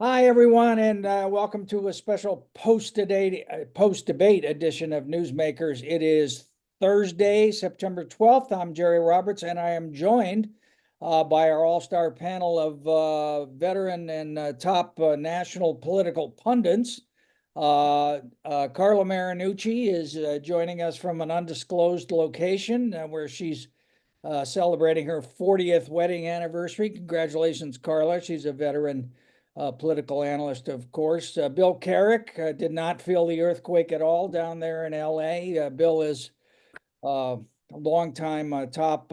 Hi, everyone, and welcome to a special post-debate edition of Newsmakers. It is Thursday, September 12th. I'm Jerry Roberts, and I am joined by our all-star panel of veteran and top national political pundits. Carla Marinucci is joining us from an undisclosed location where she's celebrating her 40th wedding anniversary. Congratulations, Carla. She's a veteran political analyst, of course. Bill Carrick did not feel the earthquake at all down there in LA. Bill is a longtime top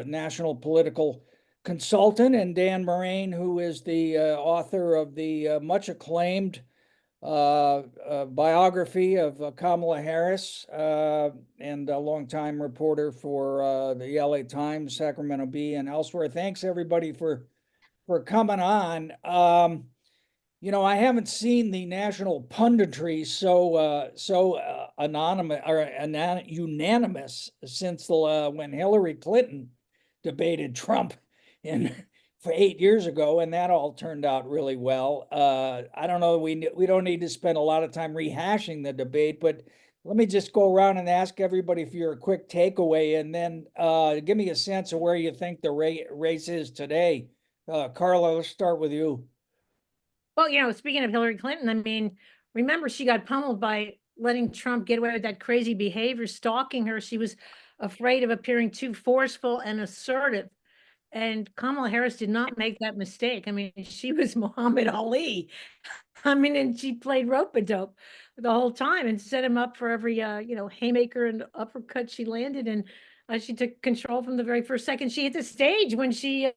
national political consultant, and Dan Morain, who is the author of the much acclaimed biography of Kamala Harris, and a longtime reporter for the LA Times, Sacramento Bee, and elsewhere. Thanks everybody for coming on. I haven't seen the national punditry so anonymous or unanimous since when Hillary Clinton debated Trump for 8 years ago, and that all turned out really well. I don't know. We don't need to spend a lot of time rehashing the debate, but let me just go around and ask everybody for your quick takeaway, and then give me a sense of where you think the race is today. Carla, let's start with you. Well, speaking of Hillary Clinton, I mean, remember she got pummeled by letting Trump get away with that crazy behavior, stalking her. She was afraid of appearing too forceful and assertive. And Kamala Harris did not make that mistake. I mean, she was Muhammad Ali. I mean, and she played rope-a-dope the whole time and set him up for every, haymaker and uppercut she landed. And she took control from the very first second she hit the stage when she,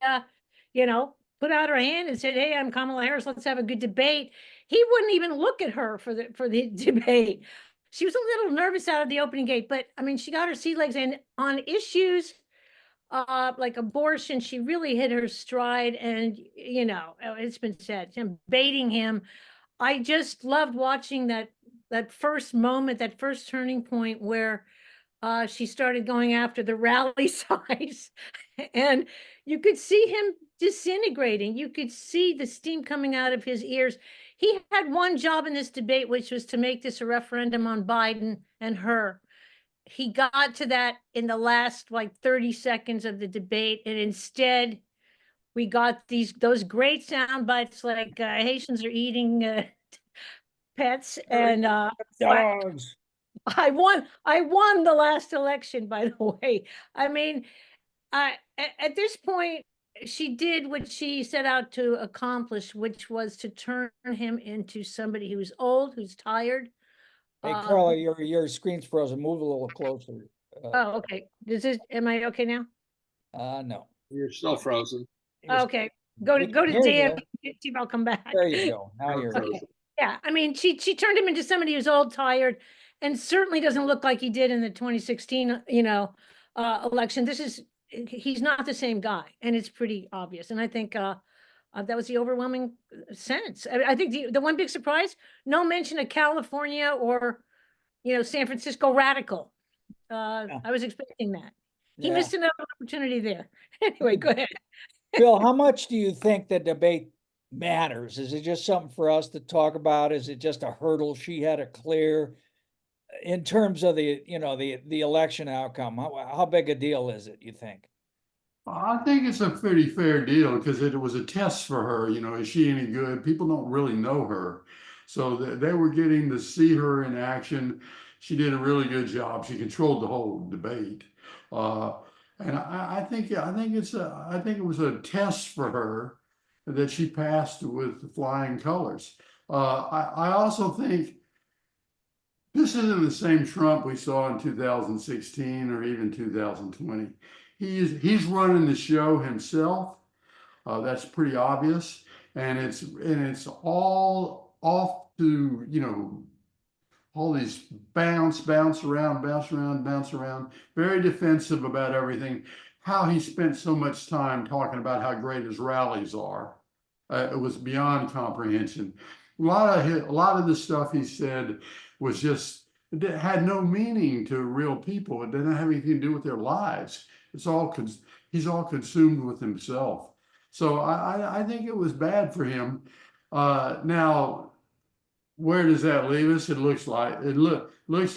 put out her hand and said, "Hey, I'm Kamala Harris. Let's have a good debate." He wouldn't even look at her for the debate. She was a little nervous out of the opening gate, but I mean, she got her sea legs, and on issues like abortion, she really hit her stride. And it's been said, baiting him. I just loved watching that first moment, that first turning point where she started going after the rally size, and you could see him disintegrating. You could see the steam coming out of his ears. He had one job in this debate, which was to make this a referendum on Biden and her. He got to that in the last 30 seconds of the debate, and instead we got those great sound bites like Haitians are eating pets and dogs. I won the last election, by the way. I mean, at this point, she did what she set out to accomplish, which was to turn him into somebody who's old, who's tired. Hey, Carla, your screen's frozen. Move a little closer. Oh, okay. Am I okay now? No. You're still frozen. Okay. Go to Dan. See if I'll come back. There you go. Now you're okay. Yeah, I mean, she turned him into somebody who's old, tired, and certainly doesn't look like he did in the 2016, election. He's not the same guy, and it's pretty obvious. And I think that was the overwhelming sense. I think the one big surprise: no mention of California or, San Francisco radical. I was expecting that. He missed another opportunity there. Anyway, go ahead. Bill, how much do you think the debate matters? Is it just something for us to talk about? Is it just a hurdle she had to clear in terms of the election outcome? How big a deal is it, you think? I think it's a pretty fair deal because it was a test for her. Is she any good? People don't really know her. So they were getting to see her in action. She did a really good job. She controlled the whole debate. And I think it was a test for her that she passed with flying colors. I also think this isn't the same Trump we saw in 2016 or even 2020. He's running the show himself. That's pretty obvious, and it's all off to all these bounce around, very defensive about everything. How he spent so much time talking about how great his rallies are, it was beyond comprehension. A lot of the stuff he said was just, it had no meaning to real people. It didn't have anything to do with their lives. He's all consumed with himself. So I think it was bad for him. Now, where does that leave us? It looks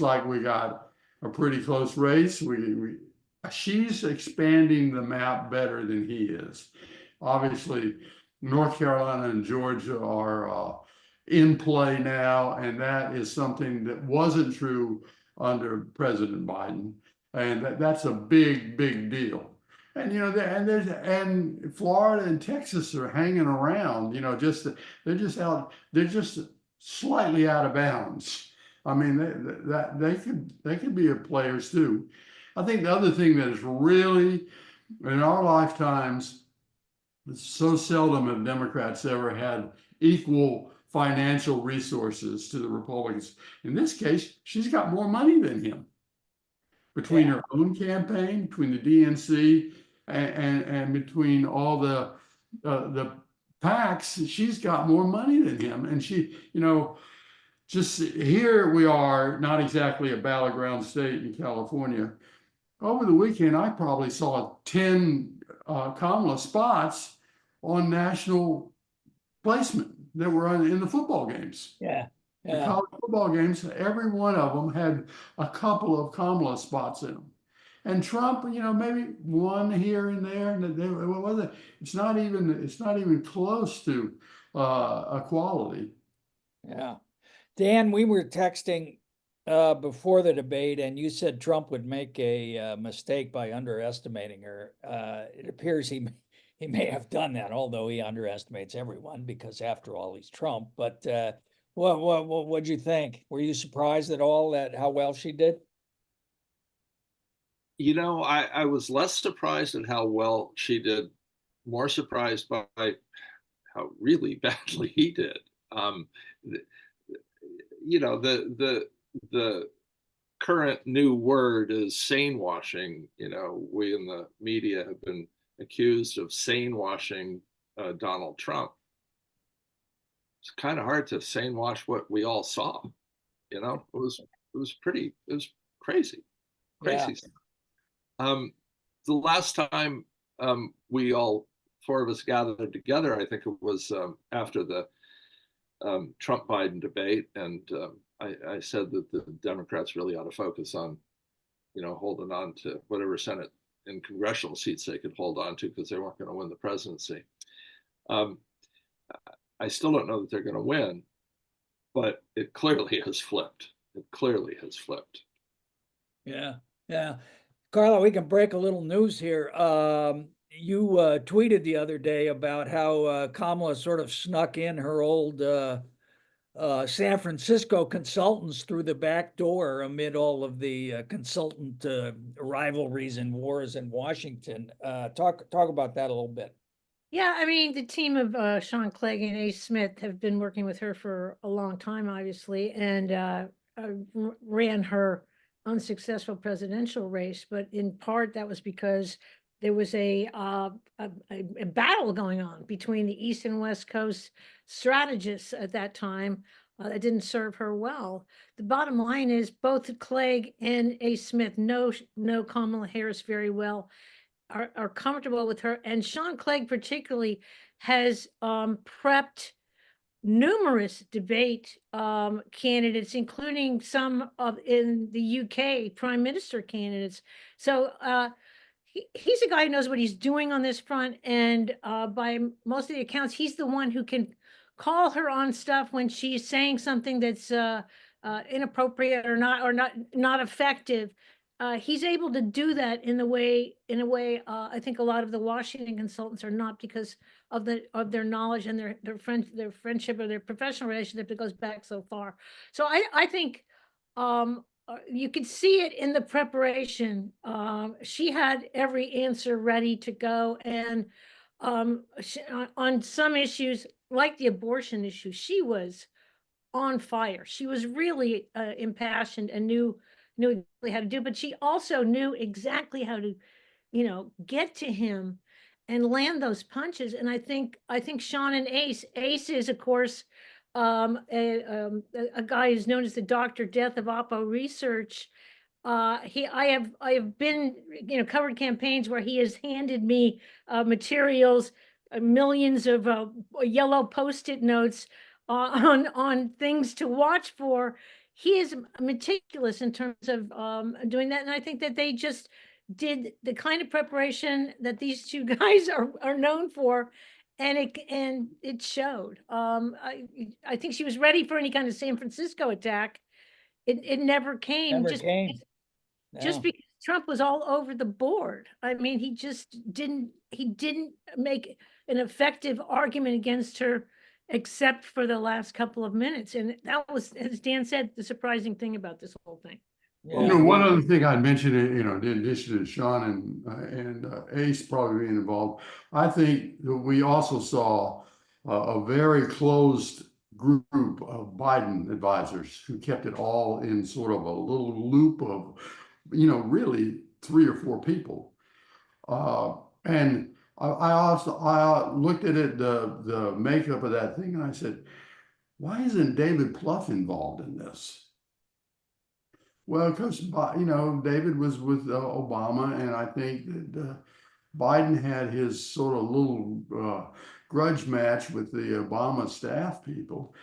like we got a pretty close race. She's expanding the map better than he is. Obviously, North Carolina and Georgia are in play now, and that is something that wasn't true under President Biden, and that's a big deal. And and Florida and Texas are hanging around. They're just slightly out of bounds. I mean, they could be players too. I think the other thing that is really in our lifetimes, so seldom have Democrats ever had equal financial resources to the Republicans. In this case, she's got more money than him. Between her own campaign, between the DNC, and between all the PACs, she's got more money than him. And she, just here we are, not exactly a battleground state in California. Over the weekend, I probably saw 10 Kamala spots on national placement that were in the football games. Yeah. The college football games, every one of them had a couple of Kamala spots in them. And Trump, maybe one here and there, and it's not even close to equality. Yeah. Dan, we were texting before the debate, and you said Trump would make a mistake by underestimating her. It appears he may have done that, although he underestimates everyone because, after all, he's Trump. But what'd you think? Were you surprised at all at how well she did? I was less surprised at how well she did, more surprised by how really badly he did. The current new word is sane washing. We in the media have been accused of sane washing Donald Trump. It's kind of hard to sane wash what we all saw. It was crazy. Yeah. The last time we all four of us gathered together, I think it was after the Trump Biden debate, and I said that the Democrats really ought to focus on, holding on to whatever Senate and congressional seats they could hold on to, because they weren't going to win the presidency. I still don't know that they're going to win, but it clearly has flipped. Yeah. Carla, we can break a little news here. You tweeted the other day about how Kamala sort of snuck in her old San Francisco consultants through the back door amid all of the consultant rivalries and wars in Washington. Talk about that a little bit. Yeah, I mean, the team of Sean Clegg and A. Smith have been working with her for a long time, obviously, and ran her unsuccessful presidential race. But in part, that was because there was a battle going on between the East and West Coast strategists at that time that didn't serve her well. The bottom line is both Clegg and A. Smith know Kamala Harris very well, are comfortable with her. And Sean Clegg particularly has prepped numerous debate candidates, including some in the UK prime minister candidates. So he's a guy who knows what he's doing on this front, and by most of the accounts, he's the one who can call her on stuff when she's saying something that's inappropriate or not effective. He's able to do that in a way I think a lot of the Washington consultants are not, because of their knowledge and their friendship or their professional relationship that goes back so far. So I think you could see it in the preparation. She had every answer ready to go, and on some issues like the abortion issue, she was on fire. She was really impassioned and knew exactly how to do, but she also knew exactly how to, get to him and land those punches. And I think Sean and Ace is, of course, a guy who's known as the Dr. Death of Oppo research. I have been, covered campaigns where he has handed me materials millions of yellow Post-it notes on things to watch for. He is meticulous in terms of doing that, and I think that they just did the kind of preparation that these two guys are known for, and it showed. I think she was ready for any kind of San Francisco attack. It never came. Never came. Just No. because Trump was all over the board. I mean, he didn't make an effective argument against her, except for the last couple of minutes. And that was, as Dan said, the surprising thing about this whole thing. Yeah. You know, one other thing I'd mention, you know, in addition to Sean and Ace probably being involved, I think that we also saw a very closed group of Biden advisors who kept it all in sort of a little loop of, you know, really 3 or 4 people. And I looked at it, the makeup of that thing, and I said, why isn't David Plouffe involved in this? Well, because, you know, David was with Obama, and I think that Biden had his sort of little grudge match with the Obama staff people.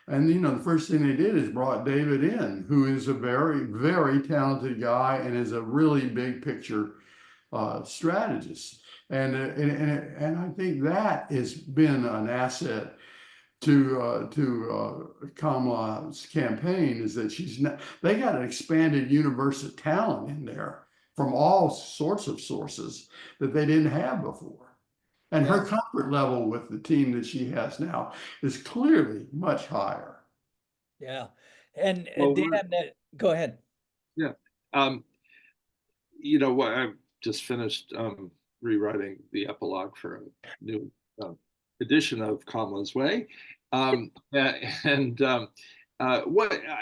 And, you know, the first thing they did is brought David in, who is a very, very talented guy and is a really big picture strategist. And I think that has been an asset to Kamala's campaign, is that they got an expanded universe of talent in there from all sorts of sources that they didn't have before. And her comfort level with the team that she has now is clearly much higher. Yeah. And Well, Dan, go ahead. Yeah. You know what? I've just finished rewriting the epilogue for a new edition of Kamala's Way. What,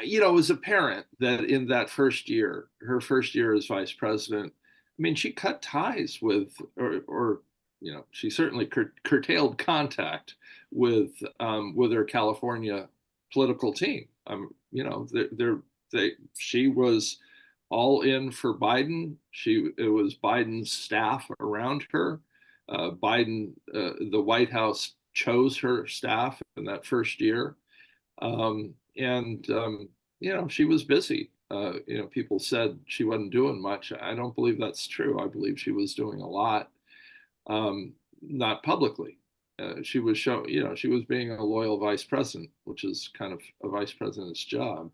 you know, it was apparent that in that first year, her first year as vice president, I mean, she cut ties with, or you know, she certainly curtailed contact with her California political team. You know, she was all in for Biden. It was Biden's staff around her. Biden, the White House chose her staff in that first year. You know, she was busy. You know, people said she wasn't doing much. I don't believe that's true. I believe she was doing a lot, not publicly. She was you know, she was being a loyal vice president, which is kind of a vice president's job.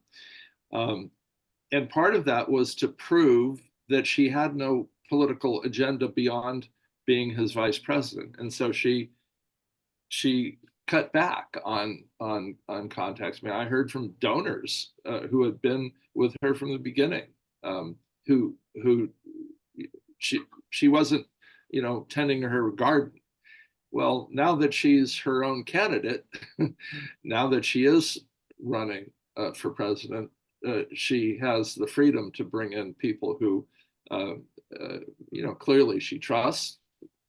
And part of that was to prove that she had no political agenda beyond being his vice president. And so she cut back on contacts. I mean, I heard from donors who had been with her from the beginning, who she wasn't, you know, tending her garden. Well, now that she's her own candidate, now that she is running for president, she has the freedom to bring in people who, you know, clearly she trusts,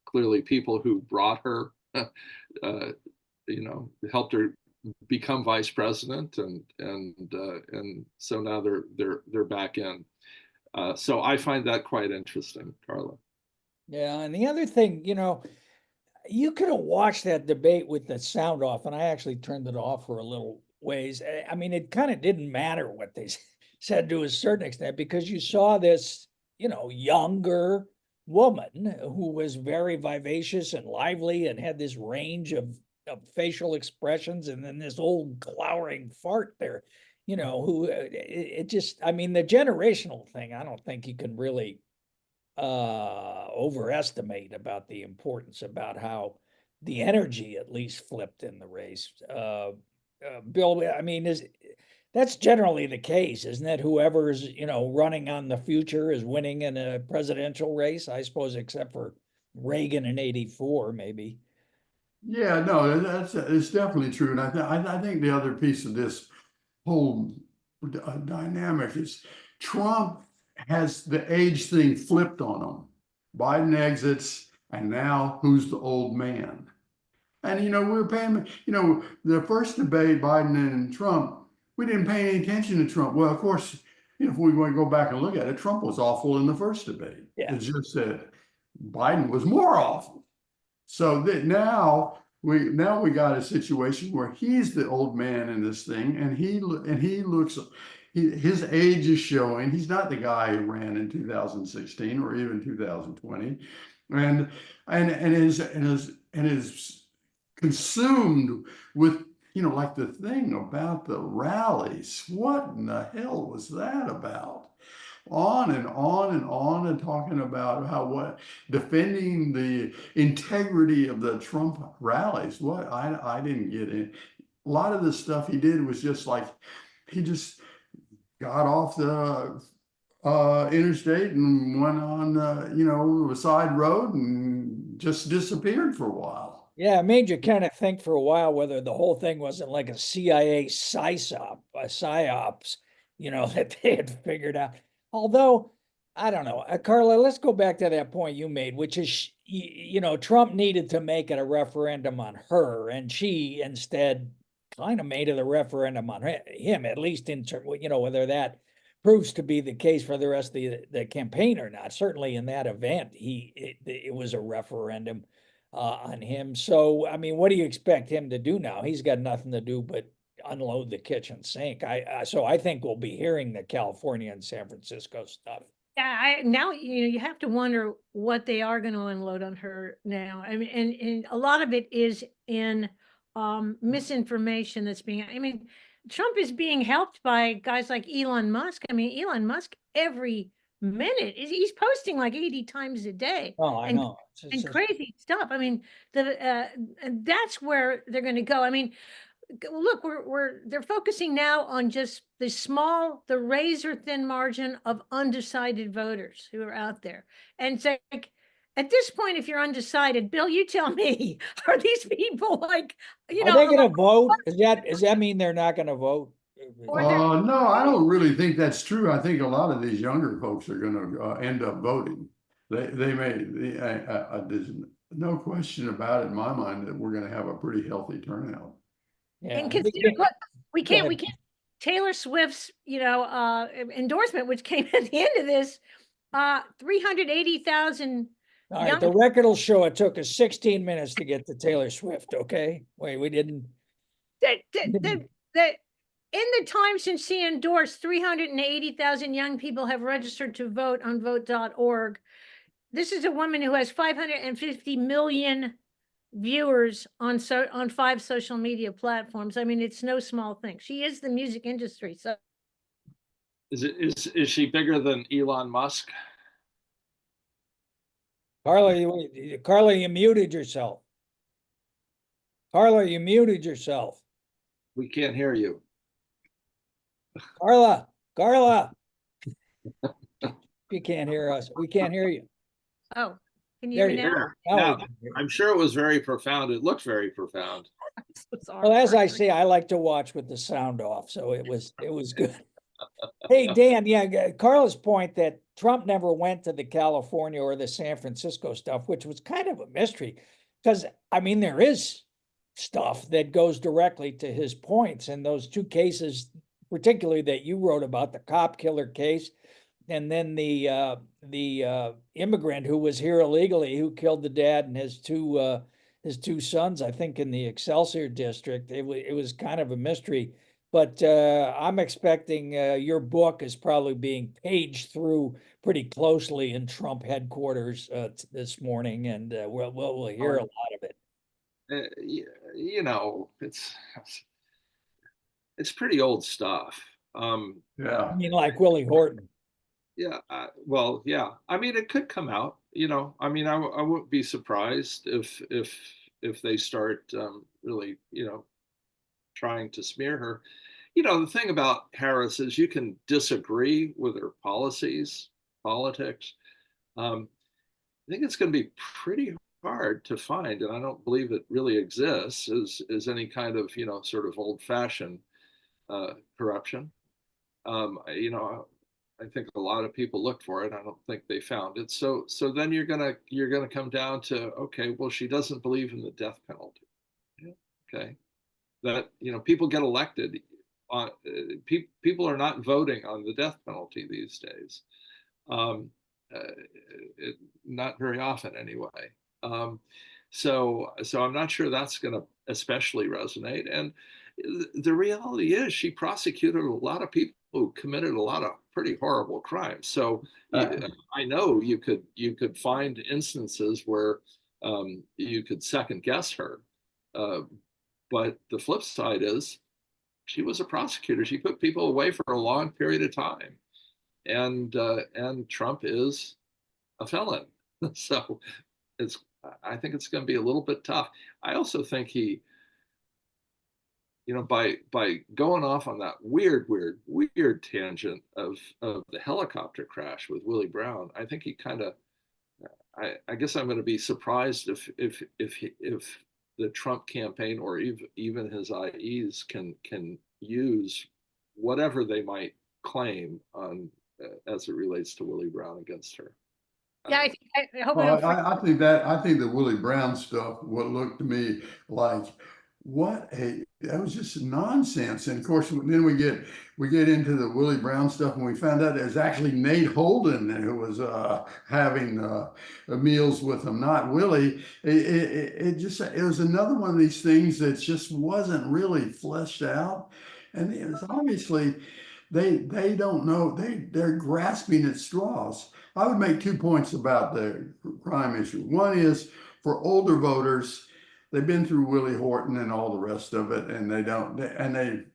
clearly people who brought her, you know, helped her become vice president, and so now they're back in. So I find that quite interesting, Carla. Yeah, and the other thing, you know, you could have watched that debate with the sound off, and I actually turned it off for a little ways. I mean, it kind of didn't matter what they said to a certain extent, because you saw this, you know, younger woman who was very vivacious and lively and had this range of facial expressions, and then this old glowering fart there, you know, who it just, I mean, the generational thing, I don't think you can really overestimate about the importance, about how the energy at least flipped in the race. Bill, I mean, that's generally the case, isn't it? Whoever's, you know, running on the future is winning in a presidential race, I suppose, except for Reagan in '84, maybe. Yeah, no, it's definitely true. And I think the other piece of this whole dynamic is Trump has the age thing flipped on him. Biden exits, and now who's the old man? And, you know, we were paying, you know, the first debate, Biden and Trump, we didn't pay any attention to Trump. Well, of course, you know, if we want to go back and look at it, Trump was awful in the first debate. Yeah. It's just that Biden was more awful. So that now we got a situation where he's the old man in this thing, and he looks. His age is showing. He's not the guy who ran in 2016 or even 2020, and is consumed with, like the thing about the rallies. What in the hell was that about? On and on and on, and talking about defending the integrity of the Trump rallies. What I didn't get it. A lot of the stuff he did was just like he just got off the interstate and went on a side road and just disappeared for a while. Yeah, it made you kind of think for a while whether the whole thing wasn't like a CIA psyops, that they had figured out. Although, I don't know, Carla, let's go back to that point you made, which is, Trump needed to make it a referendum on her, and she instead kind of made it a referendum on him, at least in terms, whether that proves to be the case for the rest of the campaign or not. Certainly in that event, it was a referendum on him. So, I mean, what do you expect him to do now? He's got nothing to do but unload the kitchen sink. So I think we'll be hearing the California and San Francisco stuff. Yeah, now you have to wonder what they are going to unload on her now. I mean, and a lot of it is in misinformation that's being. I mean, Trump is being helped by guys like Elon Musk. I mean, Elon Musk every minute he's posting like 80 times a day. Oh, I know. And crazy stuff. I mean, and that's where they're going to go. I mean, look, they're focusing now on just the razor thin margin of undecided voters who are out there. And so, like, at this point, if you're undecided, Bill, you tell me, are these people like, are they going to vote? Does that mean they're not going to vote? No, I don't really think that's true. I think a lot of these younger folks are going to end up voting. They may. There's no question about it in my mind that we're going to have a pretty healthy turnout. Yeah. And consider, look, we can't Taylor Swift's endorsement, which came at the end of this, 380,000. All right, the record will show it took us 16 minutes to get to Taylor Swift. Okay, wait, we didn't. In the time since she endorsed, 380,000 young people have registered to vote on vote.org. This is a woman who has 550 million viewers on 5 social media platforms. I mean, it's no small thing. She is the music industry. So, is she bigger than Elon Musk? Carla, you muted yourself. Carla, you muted yourself. We can't hear you. Carla, you can't hear us. We can't hear you. Oh, can you hear me now? I'm sure it was very profound. It looked very profound. Well, as I say, I like to watch with the sound off, so it was good. Hey, Dan, yeah, Carla's point that Trump never went to the California or the San Francisco stuff, which was kind of a mystery, because, I mean, there is stuff that goes directly to his points, and those 2 cases, particularly that you wrote about, the cop killer case, and then the immigrant who was here illegally, who killed the dad and his two sons, I think, in the Excelsior district. It was kind of a mystery. But I'm expecting your book is probably being paged through pretty closely in Trump headquarters this morning, and we'll hear a lot of it. It's pretty old stuff. Yeah, I mean, like Willie Horton. Yeah, well, yeah. I mean, it could come out. I mean, I wouldn't be surprised if they start really, trying to smear her. The thing about Harris is you can disagree with her politics. I think it's going to be pretty hard to find, and I don't believe it really exists, is any kind of, sort of old-fashioned corruption. I think a lot of people looked for it. I don't think they found it. So then you're gonna come down to, okay, well, she doesn't believe in the death penalty. Okay, that people get elected on people are not voting on the death penalty these days. Not very often anyway. So I'm not sure that's going to especially resonate. And the reality is, she prosecuted a lot of people who committed a lot of pretty horrible crimes. So I know you could find instances where you could second guess her. But the flip side is, she was a prosecutor. She put people away for a long period of time, and Trump is a felon. So I think it's going to be a little bit tough. I also think he, by going off on that weird tangent of the helicopter crash with Willie Brown, I think he kind of, I guess I'm going to be surprised if the Trump campaign or even his IEs can use whatever they might claim on as it relates to Willie Brown against her. Yeah, I hope Well, I think the Willie Brown stuff, what looked to me like, that was just nonsense. And of course, then we get into the Willie Brown stuff, and we found out it was actually Nate Holden who was having meals with him, not Willie. It was another one of these things that just wasn't really fleshed out, and it was obviously they don't know, they're grasping at straws. I would make 2 points about the crime issue. One is, for older voters, they've been through Willie Horton and all the rest of it, and and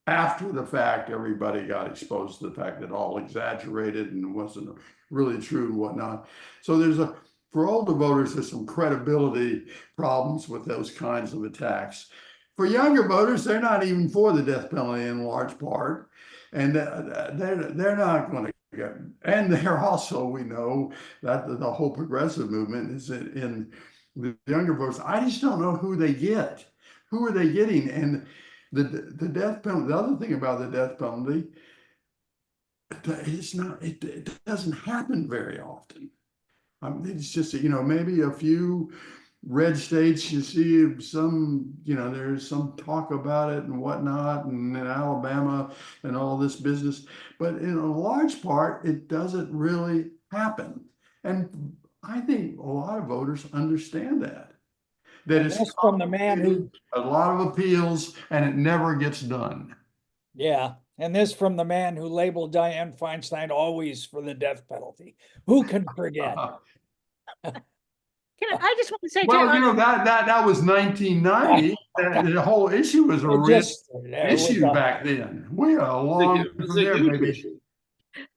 after the fact, everybody got exposed to the fact that all exaggerated and wasn't really true and whatnot. So for older voters, there's some credibility problems with those kinds of attacks. For younger voters, they're not even for the death penalty in large part, and they're not going to. And they're also, we know that the whole progressive movement is in the younger voters. I just don't know who they get. Who are they getting? And the death penalty, the other thing about the death penalty, it doesn't happen very often. It's just, maybe a few red states, you see some, there's some talk about it and whatnot, and in Alabama and all this business, but in a large part, it doesn't really happen. And I think a lot of voters understand that it's from the man who, a lot of appeals, and it never gets done. yeah. And this from the man who labeled Dianne Feinstein always for the death penalty. Who can forget? I just want to say, well, that was 1990. The whole issue was a real issue back then. We are long from there, maybe.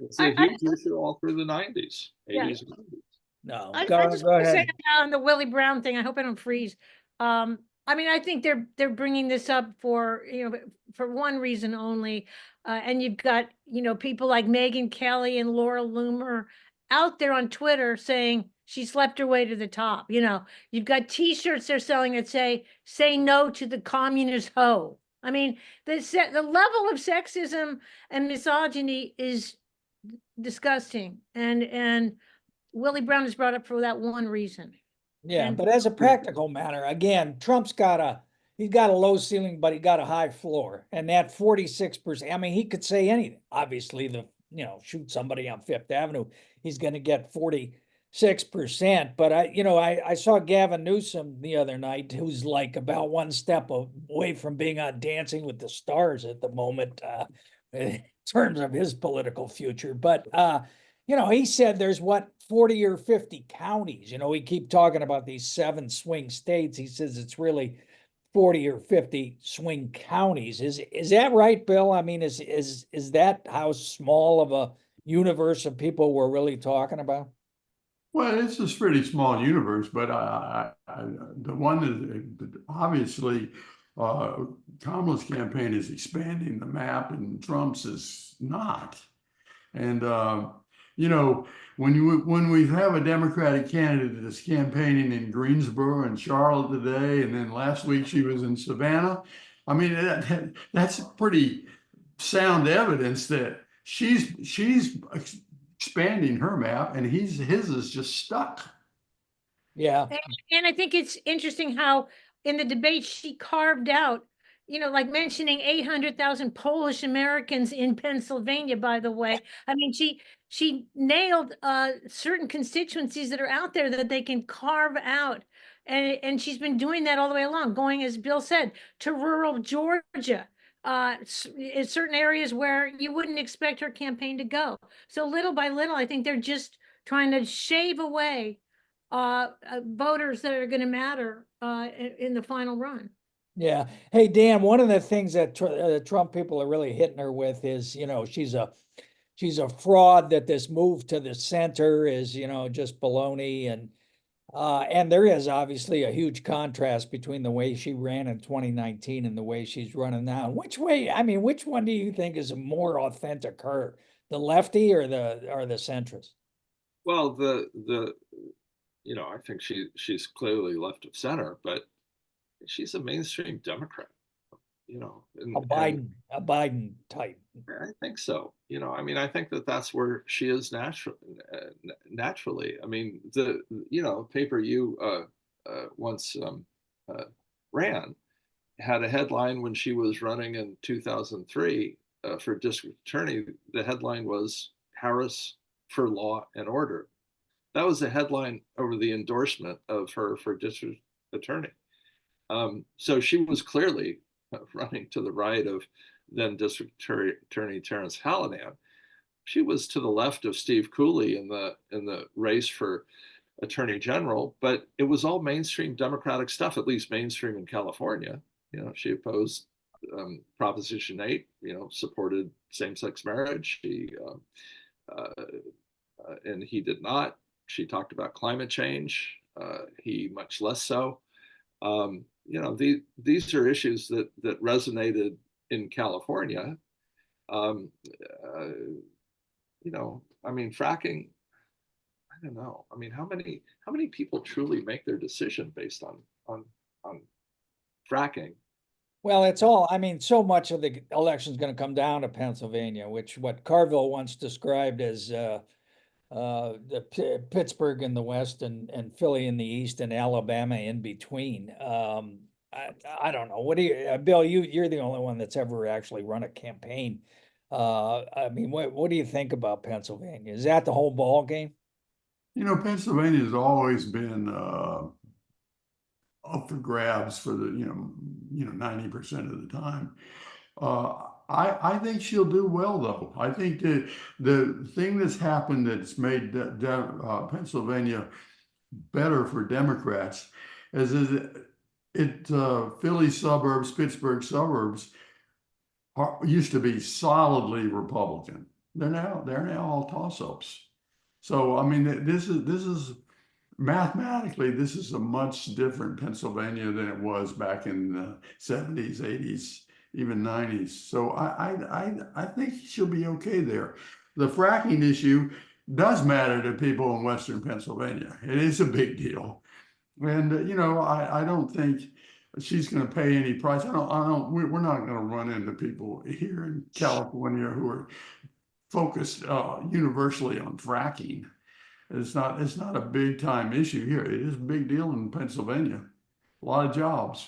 It's a huge issue all through the 90s, 80s, and 90s. No, I just want to say on the Willie Brown thing, I hope I don't freeze. I think they're bringing this up for one reason only, and you've got people like Megyn Kelly and Laura Loomer out there on Twitter saying she slept her way to the top. You've got T-shirts they're selling that say no to the communist hoe. I mean, the level of sexism and misogyny is disgusting, and Willie Brown is brought up for that one reason. Yeah, but as a practical matter, again, Trump's he's got a low ceiling, but he got a high floor. And that 46%, I mean, he could say anything. Obviously, shoot somebody on Fifth Avenue, he's going to get 46%. But I saw Gavin Newsom the other night, who's like about one step away from being on Dancing with the Stars at the moment, in terms of his political future. But, he said there's 40 or 50 counties. We keep talking about these 7 swing states. He says it's really 40 or 50 swing counties. Is that right, Bill? I mean, is that how small of a universe of people we're really talking about? Well, it's a pretty small universe, but the one that obviously Kamala's campaign is expanding the map, and Trump's is not. And when we have a Democratic candidate that's campaigning in Greensboro and Charlotte today, and then last week she was in Savannah, I mean, that's pretty sound evidence that she's expanding her map, and his is just stuck. Yeah. And I think it's interesting how in the debate she carved out, like mentioning 800,000 Polish Americans in Pennsylvania, by the way. I mean, she nailed certain constituencies that are out there that they can carve out. And she's been doing that all the way along, going, as Bill said, to rural Georgia, in certain areas where you wouldn't expect her campaign to go. So little by little, I think they're just trying to shave away voters that are going to matter in the final run. Yeah. Hey, Dan, one of the things that Trump people are really hitting her with is, you know, she's a fraud, that this move to the center is, you know, just baloney. And there is obviously a huge contrast between the way she ran in 2019 and the way she's running now. Which one do you think is a more authentic her, the lefty or the centrist? Well, you know, I think she's clearly left of center, but she's a mainstream Democrat, you know. A Biden type. I think so. You know, I mean, I think that's where she is naturally. I mean, the paper you once ran had a headline when she was running in 2003 for district attorney. The headline was "Harris for Law and Order." That was the headline over the endorsement of her for district attorney. So she was clearly running to the right of then District Attorney Terrence Hallinan. She was to the left of Steve Cooley in the race for Attorney General, but it was all mainstream Democratic stuff, at least mainstream in California. You know, she opposed Proposition 8, you know, supported same-sex marriage. And he did not. She talked about climate change. He much less so. You know, these are issues that resonated in California. You know, I mean, fracking, I don't know. I mean, how many people truly make their decision based on fracking? Well, it's all, I mean, so much of the election is going to come down to Pennsylvania, which what Carville once described as Pittsburgh in the west and Philly in the east and Alabama in between. I don't know. What do you, Bill? You're the only one that's ever actually run a campaign. I mean, what do you think about Pennsylvania? Is that the whole ball game? You know, Pennsylvania has always been up for grabs for the 90% of the time. I think she'll do well, though. I think the thing that's happened that's made Pennsylvania better for Democrats is Philly suburbs, Pittsburgh suburbs used to be solidly Republican. They're now all toss-ups. So I mean, this is mathematically, this is a much different Pennsylvania than it was back in the 70s, 80s, even 90s. So I think she'll be okay there. The fracking issue does matter to people in Western Pennsylvania. It is a big deal. And, you know, I don't think she's going to pay any price. We're not going to run into people here in California who are focused universally on fracking. It's not a big time issue here. It is a big deal in Pennsylvania. A lot of jobs.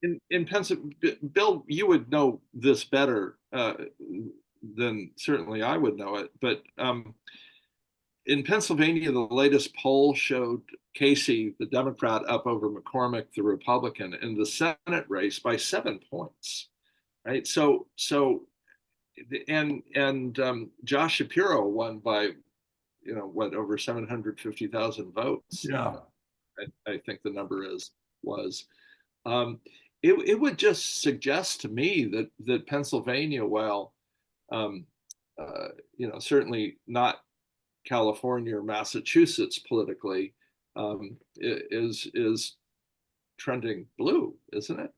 In Pennsylvania, Bill, you would know this better than certainly I would know it. But in Pennsylvania, the latest poll showed Casey, the Democrat, up over McCormick, the Republican, in the Senate race by 7 points. Right. So Josh Shapiro won by, you know, what, over 750,000 votes. Yeah. I think the number was. It would just suggest to me that Pennsylvania, while you know, certainly not California or Massachusetts politically, is trending blue, isn't it?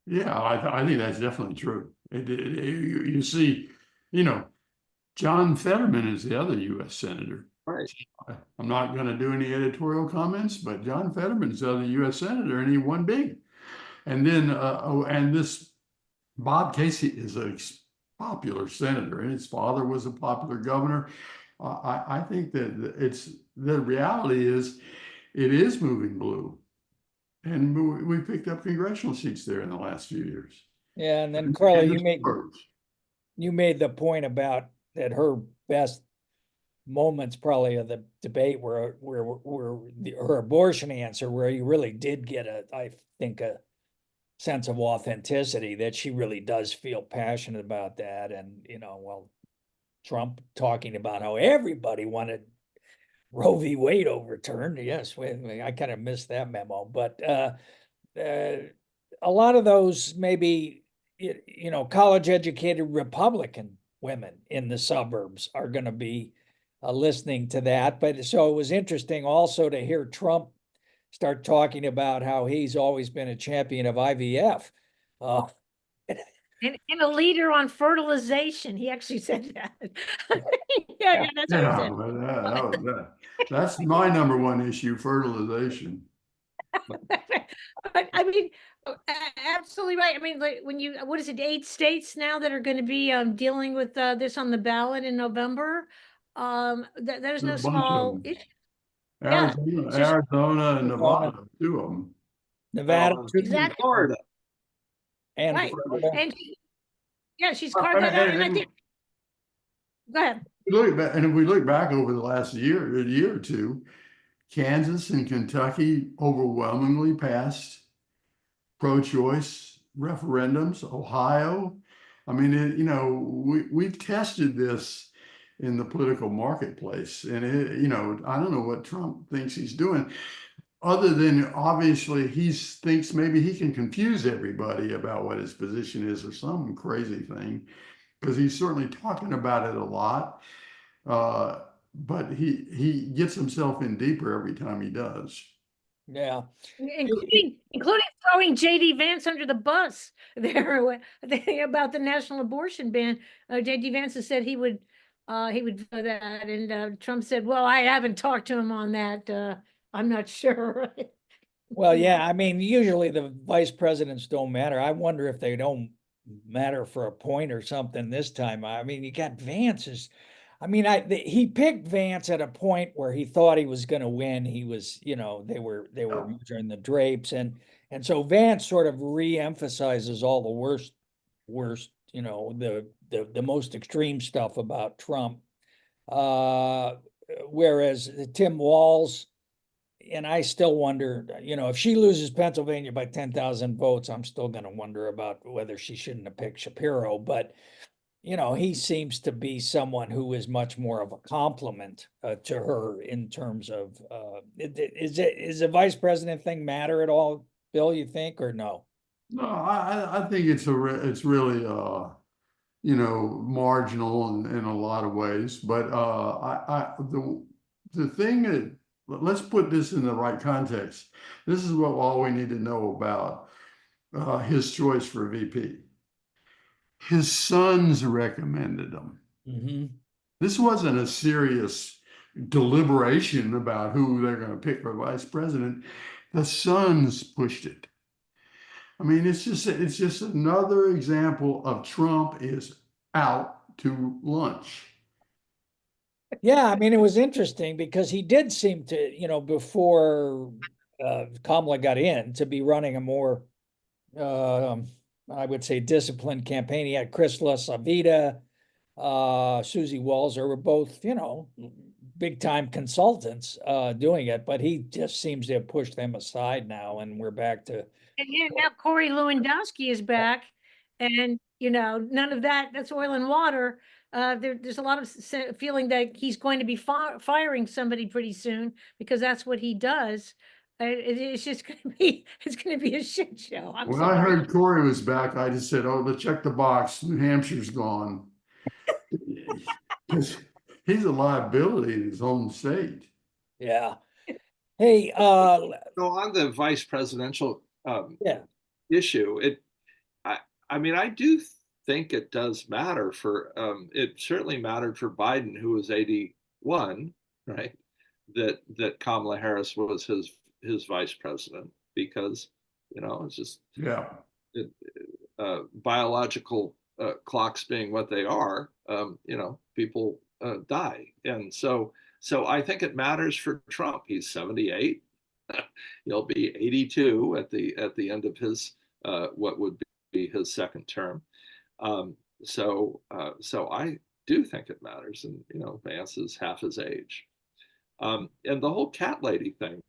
Yeah, I think that's definitely true. You see, you know, John Fetterman is the other U.S. senator. Right. I'm not going to do any editorial comments, but John Fetterman is the other U.S. senator, and he won big. And then, and this Bob Casey is a popular senator, and his father was a popular governor. I think that the reality is it is moving blue, and we picked up congressional seats there in the last few years. Yeah, and then Carla, And you made the point about that her best moments probably of the debate where her abortion answer, where you really did get I think a sense of authenticity that she really does feel passionate about that. And, well, Trump talking about how everybody wanted Roe v. Wade overturned. Yes, I kind of missed that memo, but a lot of those maybe, college educated Republican women in the suburbs are going to be listening to that. But so it was interesting also to hear Trump start talking about how he's always been a champion of IVF. And a leader on fertilization. He actually said that. Yeah, that's what he said. But that's my number one issue, fertilization. But I mean, absolutely right. I mean, like when what is it, 8 states now that are going to be dealing with this on the ballot in November? That is no small issue. Yeah, Arizona and Nevada, 2 of them. Nevada, exactly. Florida. And right. Florida. And she's carved that out. And I think, go ahead. If we look back over the last year or two, Kansas and Kentucky overwhelmingly passed pro-choice referendums. Ohio, I mean, we've tested this in the political marketplace, and I don't know what Trump thinks he's doing, other than obviously he thinks maybe he can confuse everybody about what his position is or some crazy thing, because he's certainly talking about it a lot. But he gets himself in deeper every time he does. Yeah. Including throwing J.D. Vance under the bus there about the national abortion ban. J.D. Vance has said he would do that, and Trump said, "Well, I haven't talked to him on that. I'm not sure." Well, yeah, I mean, usually the vice presidents don't matter. I wonder if they don't matter for a point or something this time. I mean, you got Vance's. I mean, he picked Vance at a point where he thought he was going to win. He was, they were measuring the drapes, and so Vance sort of re-emphasizes all the worst, the most extreme stuff about Trump. Whereas Tim Walz, and I still wonder, if she loses Pennsylvania by 10,000 votes, I'm still going to wonder about whether she shouldn't have picked Shapiro. But he seems to be someone who is much more of a compliment to her in terms of, is the vice president thing matter at all, Bill, you think, or no? No, I think it's really, marginal in a lot of ways. But the thing that, let's put this in the right context. This is all we need to know about his choice for VP. His sons recommended him. Mm-hmm. This wasn't a serious deliberation about who they're going to pick for vice president. The sons pushed it. I mean, it's just another example of Trump is out to lunch. Yeah, I mean, it was interesting because he did seem to, before Kamala got in, to be running a more I would say disciplined campaign. He had Chris LaSavita, Susie Walzer were both, big time consultants doing it, but he just seems to have pushed them aside now, and we're back to. And now Corey Lewandowski is back, and none of that's oil and water. There's a lot of feeling that he's going to be firing somebody pretty soon because that's what he does. It's just going to be a shit show. When I heard Corey was back, I just said, "Oh, let's check the box. New Hampshire's gone." Because he's a liability in his home state. Yeah. Hey, so on the vice presidential issue, I mean, I do think it does matter for it certainly mattered for Biden, who was 81, right? That Kamala Harris was his vice president, because it's just biological clocks being what they are, people die, and so I think it matters for Trump. He's 78. He'll be 82 at the end of his what would be his second term. So I do think it matters. And, Vance is half his age. And the whole cat lady thing,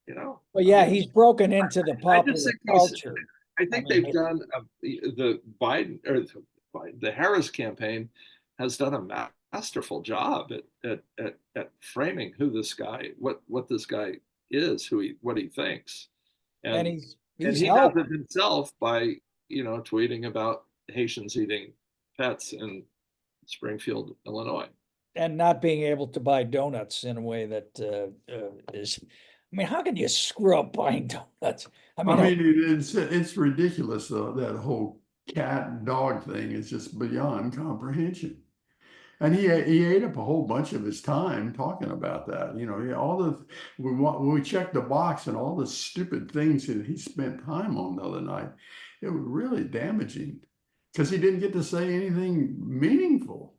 Well, yeah, he's broken into the I just popular think culture. I think mean, they've done the the Harris campaign has done a masterful job at framing who this guy, what this guy is, what he thinks, and and he's he does helped. it himself by tweeting about Haitians eating pets in Springfield, Illinois, And not being able to buy donuts in a way that is, I mean, how can you screw up buying donuts? I mean, it's ridiculous though. That whole cat and dog thing is just beyond comprehension. And he ate up a whole bunch of his time talking about that. We checked the box and all the stupid things that he spent time on the other night. It was really damaging because he didn't get to say anything meaningful.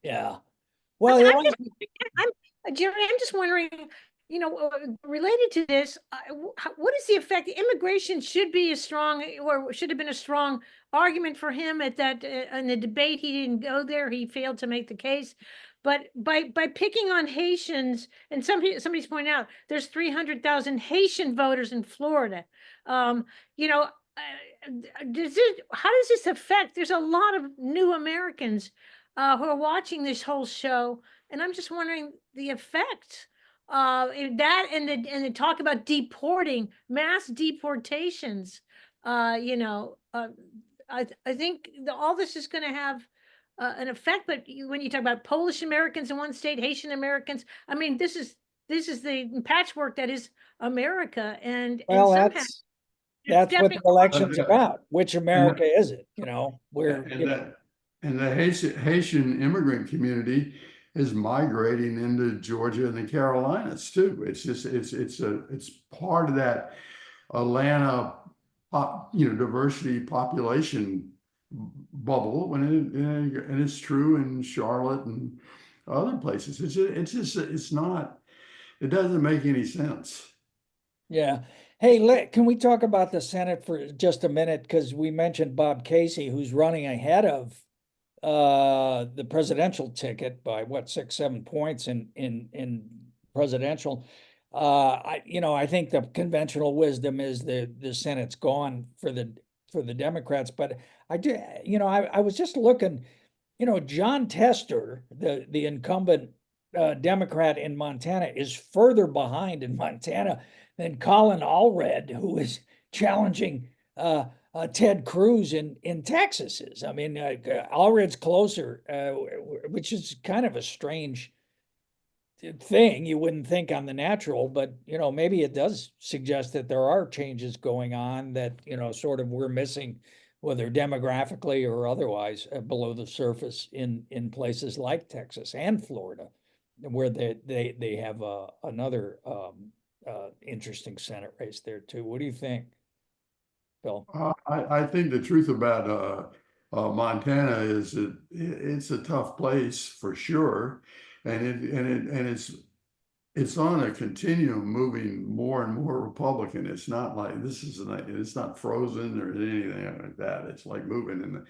yeah. Well, Jerry, I'm just wondering, related to this, what is the effect? Immigration should be a strong, or should have been a strong argument for him at that in the debate. He didn't go there. He failed to make the case. But by picking on Haitians, and somebody's pointing out there's 300,000 Haitian voters in Florida. How does this affect? There's a lot of new Americans who are watching this whole show, and I'm just wondering the effect that and the talk about deporting, mass deportations. I think all this is going to have an effect. But when you talk about Polish Americans in one state, Haitian Americans, I mean, this is the patchwork that is America, and that's what the election's about. Which America is it? And the Haitian immigrant community is migrating into Georgia and the Carolinas too. It's just it's part of that Atlanta diversity population bubble, and it's true in Charlotte and other places. It doesn't make any sense. Yeah. Hey, can we talk about the Senate for just a minute? Because we mentioned Bob Casey, who's running ahead of the presidential ticket by 6-7 points in presidential. I think the conventional wisdom is the Senate's gone for the Democrats, but I was just looking, John Tester, the incumbent Democrat in Montana, is further behind in Montana than Colin Allred, who is challenging Ted Cruz in Texas is. I mean, Allred's closer, which is kind of a strange thing. You wouldn't think on the natural, but maybe it does suggest that there are changes going on that sort of we're missing, whether demographically or otherwise, below the surface in places like Texas and Florida, where they have another interesting Senate race there too. What do you think, Bill? I think the truth about Montana is that it's a tough place for sure, and it's on a continuum moving more and more Republican. It's not like it's not frozen or anything like that. It's like moving in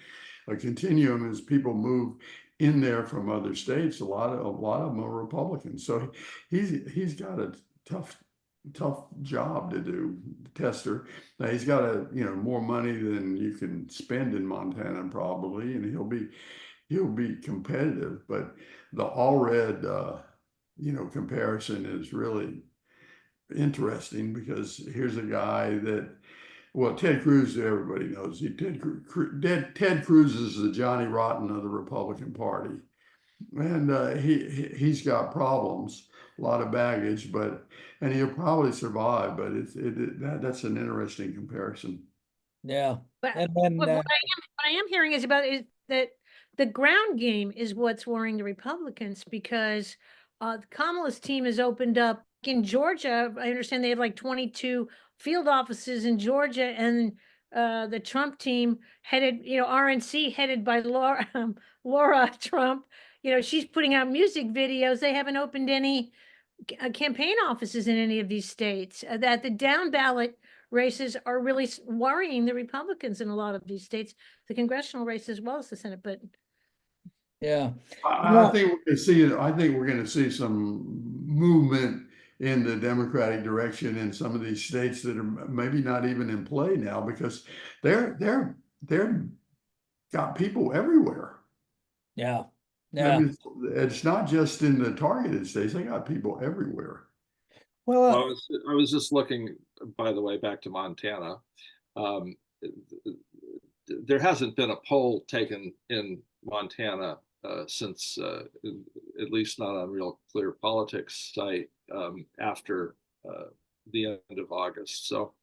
a continuum as people move in there from other states. A lot of them are Republicans, so he's got a tough job to do, Tester. Now he's got more money than you can spend in Montana probably, and he'll be competitive. But the Allred comparison is really interesting, because here's a guy that, well, Ted Cruz, everybody knows. Ted Cruz is the Johnny Rotten of the Republican Party, and he's got problems, a lot of baggage, and he'll probably survive. But that's an interesting comparison. Yeah, But and then what I am hearing is that the ground game is what's worrying the Republicans, because Kamala's team has opened up in Georgia. I understand they have like 22 field offices in Georgia, and the Trump team headed, RNC headed by Laura Trump, she's putting out music videos. They haven't opened any campaign offices in any of these states. That the down ballot races are really worrying the Republicans in a lot of these states, the congressional race as well as the Senate. But Yeah. I think we're gonna see, I think we're gonna see some movement in the Democratic direction in some of these states that are maybe not even in play now, because they're got people everywhere. Yeah. I Yeah. mean, it's not just in the targeted states, they got people everywhere. Well, I was just looking, by the way, back to Montana. Um, there hasn't been a poll taken in Montana since, at least not on Real Clear Politics site, after the end of August. So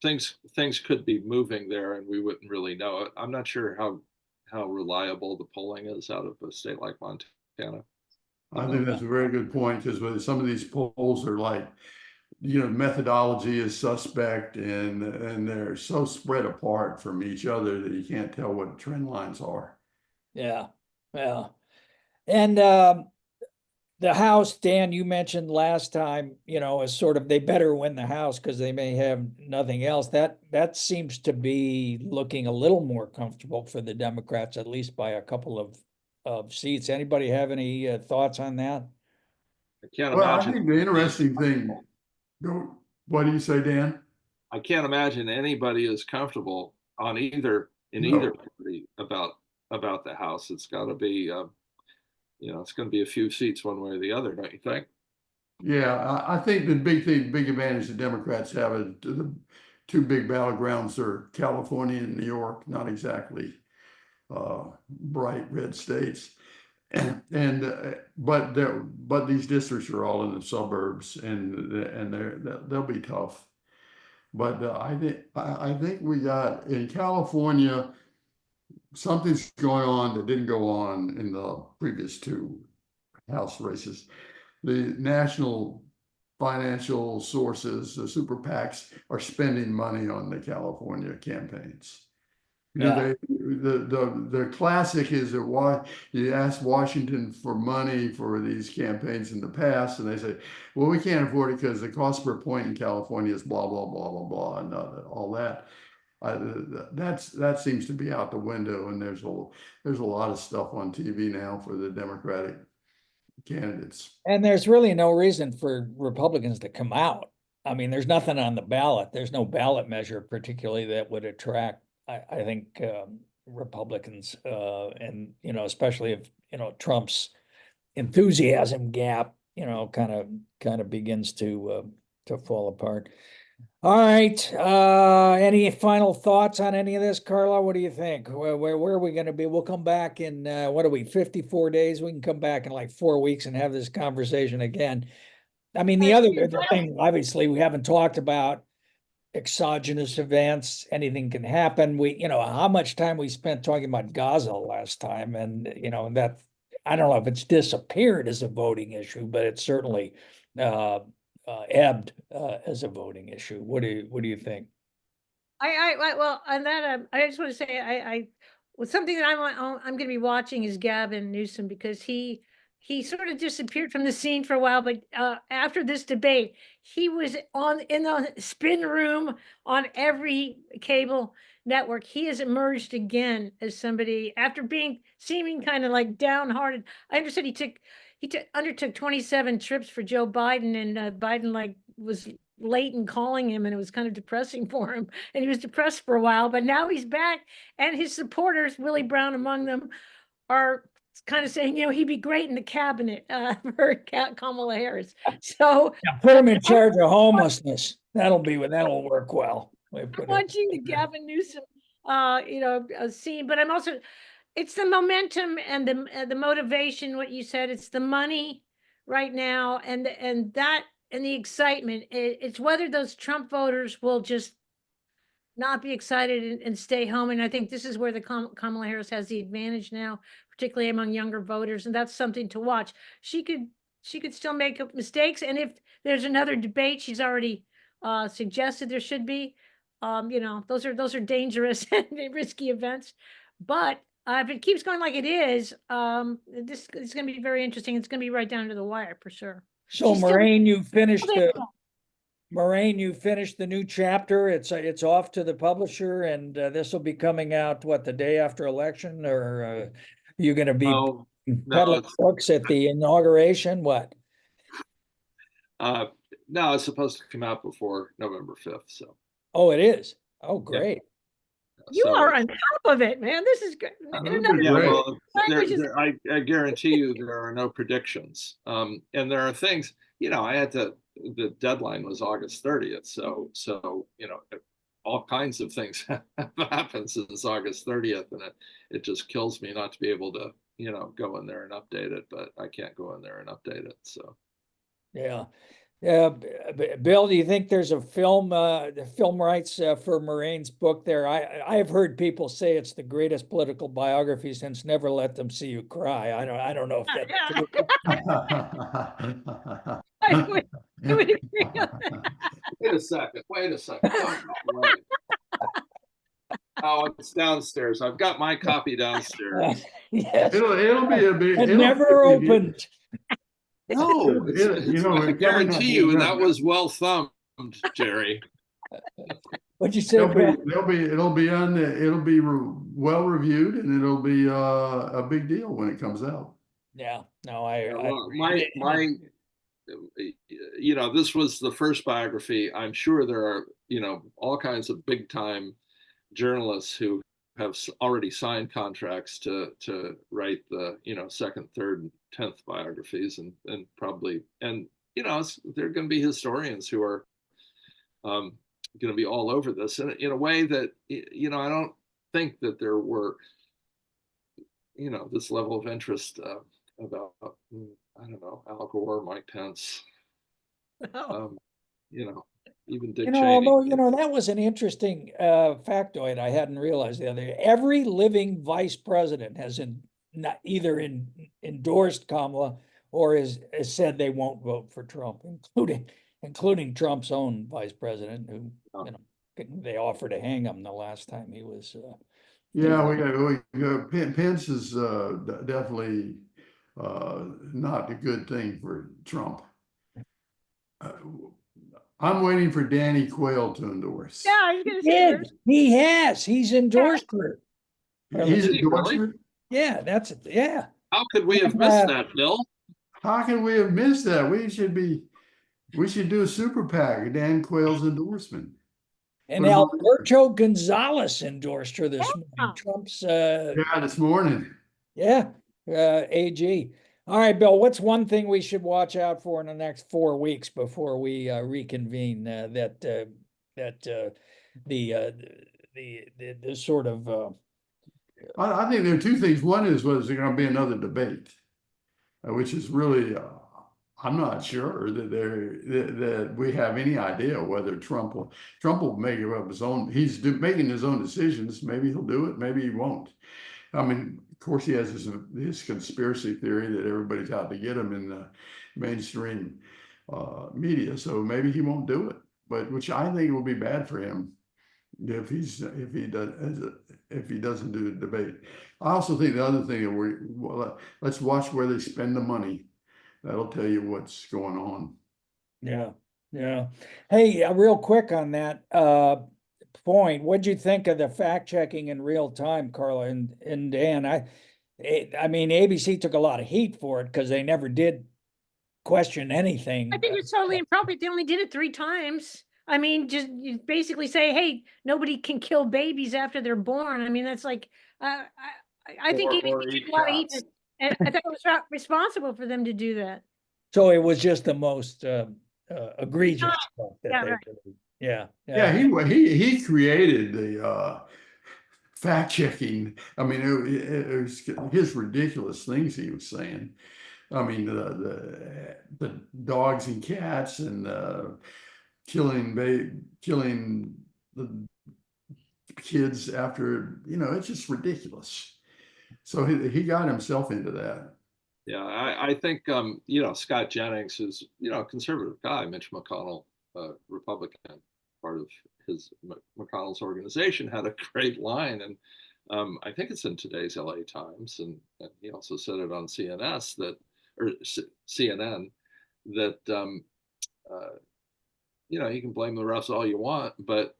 things could be moving there, and we wouldn't really know it. I'm not sure how reliable the polling is out of a state like Montana. I think that's a very good point, because some of these polls are like, methodology is suspect, and they're so spread apart from each other that you can't tell what trend lines are. yeah. Yeah. And the House, Dan, you mentioned last time, is sort of, they better win the House because they may have nothing else. That seems to be looking a little more comfortable for the Democrats, at least by a couple of seats. Anybody have any thoughts on that? I can't Well, I imagine. think the interesting thing, what do you say, Dan? I can't imagine anybody is comfortable on either No. either party about the House. It's got to be, it's going to be a few seats one way or the other, don't you think? Yeah, I think the big advantage the Democrats have is the two big battlegrounds are California and New York, not exactly bright red states. But these districts are all in the suburbs, and they'll be tough. But I think we got in California, something's going on that didn't go on in the previous two House races. The national financial sources, the super PACs, are spending money on the California campaigns. The classic is that you ask Washington for money for these campaigns in the past, and they say, well, we can't afford it because the cost per point in California is blah, blah, blah, blah, blah, and all that. That seems to be out the window, and there's a lot of stuff on TV now for the Democratic candidates. And there's really no reason for Republicans to come out. I mean, there's nothing on the ballot. There's no ballot measure particularly that would attract, I think, Republicans, and, especially if, Trump's enthusiasm gap, kind of begins to fall apart. All right. Any final thoughts on any of this, Carla? What do you think? Where are we going to be? We'll come back in, 54 days? We can come back in like 4 weeks and have this conversation again. I mean, the thing, obviously, we haven't talked about exogenous events. Anything can happen. How much time we spent talking about Gaza last time, and, that, I don't know if it's disappeared as a voting issue, but it's certainly, ebbed as a voting issue. What do you think? Well, on that, I just want to say, something that I'm going to be watching is Gavin Newsom, because he sort of disappeared from the scene for a while, but after this debate, he was in the spin room on every cable network. He has emerged again as somebody after seeming kind of like downhearted. I understood he undertook 27 trips for Joe Biden, and Biden was late in calling him, and it was kind of depressing for him, and he was depressed for a while, but now he's back, and his supporters, Willie Brown among them, are kind of saying, he'd be great in the cabinet for Kamala Harris. So yeah, put him in charge of homelessness. That'll work well. I'm watching the Gavin Newsom scene, but I'm also, it's the momentum and the motivation, what you said, it's the money right now, and the excitement. It's whether those Trump voters will just not be excited and stay home. And I think this is where the Kamala Harris has the advantage now, particularly among younger voters. And that's something to watch. She could still make mistakes. And if there's another debate, she's already suggested there should be, those are dangerous and risky events. But if it keeps going like it is, this is going to be very interesting. It's going to be right down to the wire for sure. So Morain, you finished the new chapter. It's off to the publisher, and this will be coming out the day after election, or You gonna be Oh, no, peddling it's, books at the inauguration? What? no, it's supposed to come out before November 5th. So, Oh, it is. Oh, yeah. great. You So are on top of it, man. This is good. That'd be yeah, great. well, Language is- I guarantee you there are no predictions. And there are things, the deadline was August 30th. So, all kinds of things have happened since August 30th. And it just kills me not to be able to, go in there and update it, but I can't go in there and update it. So, Yeah. Bill, do you think there's a film, the film rights for Morain's book there? I have heard people say it's the greatest political biography since Never Let Them See You Cry. I don't know if that's true. I would agree on that. wait a second. Don't go away. Oh, it's downstairs. I've got my copy downstairs. Yes, It'll be a big. it it'll never be a big- opened. No, I guarantee you, and that it'll was well thumbed, Jerry. What'd you say, Bill? it'll be well reviewed, and it'll be a big deal when it comes out. Yeah, no, Well, this was the first biography. I'm sure there are, all kinds of big time journalists who have already signed contracts to write the, second, third, and 10th biographies, and probably, and, there are going to be historians who are going to be all over this in a way that, I don't think that there were, this level of interest about, I don't know, Al Gore, Mike Pence, Oh. even Dick Cheney. Although, that was an interesting factoid I hadn't realized the other day. Every living vice president has either endorsed Kamala or has said they won't vote for Trump, including Trump's own vice president, who, they offered to hang him the last time he was. Yeah, Pence is definitely not a good thing for Trump. I'm waiting for Danny Quayle to endorse. Yeah, I was gonna say. He has. He's endorsed her. He's Is he endorsed really? her? Yeah, that's it. Yeah. How could we have missed that, Bill? How can we have missed that? We should do a super PAC, Dan Quayle's endorsement. And Put him on Alberto Gonzalez endorsed her this Yeah. morning. Trump's this morning. AG. All right, Bill, what's one thing we should watch out for in the next 4 weeks before we reconvene the sort of I think there are two things. One is, was there going to be another debate, which is really, I'm not sure that we have any idea whether Trump will make up his own. He's making his own decisions. Maybe he'll do it. Maybe he won't. I mean, of course, he has his conspiracy theory that everybody's out to get him in the mainstream media. So maybe he won't do it. But which I think will be bad for him if he doesn't do the debate. I also think the other thing let's watch where they spend the money. That'll tell you what's going on. Yeah. Hey, real quick on that point, what'd you think of the fact checking in real time, Carla and Dan? I mean, ABC took a lot of heat for it because they never did question anything. I think it's totally inappropriate. They only did it 3 times. I mean, just you basically say, hey, nobody can kill babies after they're born. I mean, that's like, I think Or ABC eat took a lot of heat, cats. and I thought it was responsible for them to do that. So it was just the most egregious stuff that yeah, they right. did. Yeah. Yeah, he created the fact checking. I mean, it was his ridiculous things he was saying. I mean, the dogs and cats and killing the kids after, it's just ridiculous. So he got himself into that. Yeah, I think Scott Jennings, who's a conservative guy, Mitch McConnell, Republican, part of McConnell's organization, had a great line, and I think it's in today's LA Times, and he also said it on CNN that you can blame the refs all you want, but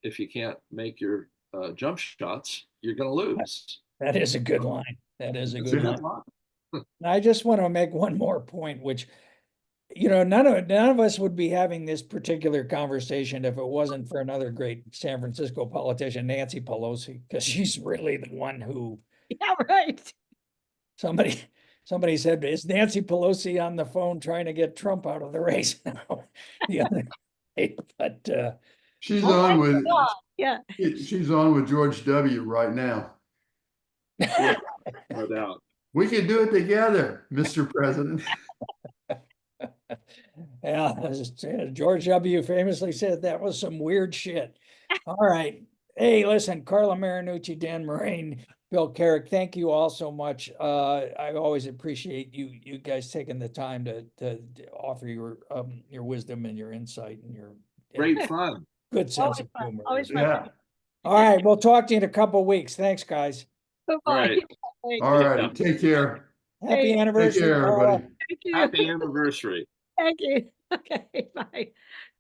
if you can't make your jump shots, you're going to lose. That is a good line. That is a It's good good one. luck. And I just want to make one more point, which, you know, none of us would be having this particular conversation if it wasn't for another great San Francisco politician, Nancy Pelosi, because she's really the one who Yeah, right. somebody said, is Nancy Pelosi on the phone trying to get Trump out of the race now? The other day, but She's Oh on my with God. Yeah. she's on with George W. right now. No doubt. We can do it together, Mr. President. yeah, George W. famously said that was some weird shit. All right. Hey, listen, Carla Marinucci, Dan Morain, Bill Carrick, thank you all so much. I always appreciate you guys taking the time to offer your wisdom and your insight and your Great fun. good sense Always of fun. humor. Always fun. Yeah. All right, we'll talk to you in a couple of weeks. Thanks, guys. All Bye-bye. right. Thank All you. right. Take care. Happy Hey, anniversary, Take care, Carla. everybody. Thank you. Happy anniversary. Thank you. Okay, bye.